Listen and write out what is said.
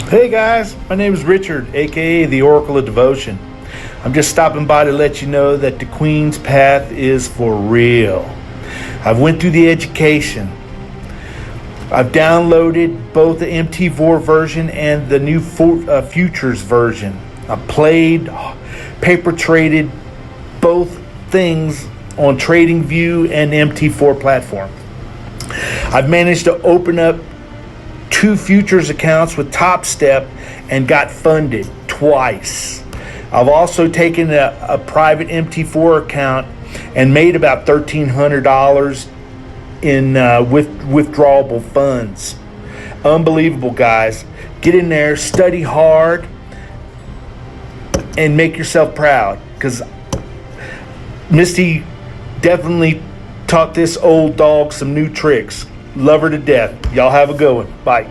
Hey guys, my name is Richard, aka the Oracle of Devotion. I'm just stopping by to let you know that the Queen's Path is for real. I've went through the education. I've downloaded both the MT4 version and the new Futures version. I played, paper traded both things on TradingView and MT4 platform. I've managed to open up 2 futures accounts with Top Step and got funded twice. I've also taken a private MT4 account and made about $1,300 in withdrawable funds. Unbelievable, guys. Get in there, study hard, and make yourself proud, because Misty definitely taught this old dog some new tricks. Love her to death. Y'all have a good one. Bye.